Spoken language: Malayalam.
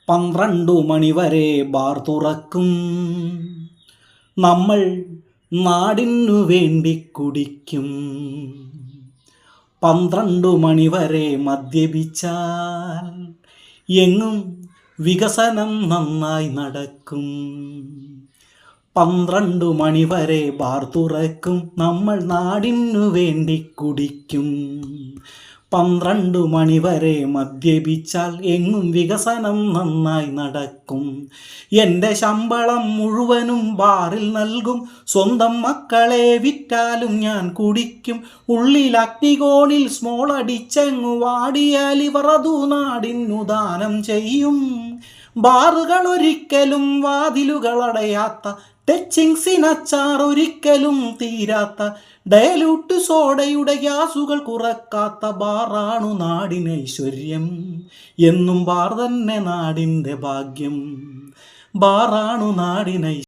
12 മണിവരെ ബാർ തുറക്കും. നമ്മൾ നാടിനു വേണ്ടി കുടിക്കും. 12 മണിവരെ മദ്യപിച്ചാൽ എങ്ങും വികസനം നന്നായി നടക്കും. 12 മണിവരെ ബാർ തുറക്കും. നമ്മൾ നാടിനു വേണ്ടി കുടിക്കും. 12 മണിവരെ മദ്യപിച്ചാൽ എങ്ങും വികസനം നന്നായി നടക്കും. എൻ്റെ ശമ്പളം മുഴുവനും ബാറിൽ നൽകും. സ്വന്തം മക്കളെ വിറ്റാലും ഞാൻ കുടിക്കും. ഉള്ളിൽ അഗ്നികോണിൽ സ്മോൾ അടിച്ചെങ്ങു വാടിയാൽ ഇവർ അതു നാടിനു ദാനം ചെയ്യും. ബാറുകൾ ഒരിക്കലും വാതിലുകൾ അടയാത്ത, ടച്ചിങ്സിനച്ചാർ ഒരിക്കലും തീരാത്ത, ഡയലൂട്ട് സോഡയുടെ ഗ്യാസുകൾ കുറക്കാത്ത ബാറാണു നാടിന് ഐശ്വര്യം. എന്നും ബാർ തന്നെ നാടിൻ്റെ ഭാഗ്യം. ബാറാണു നാടിന്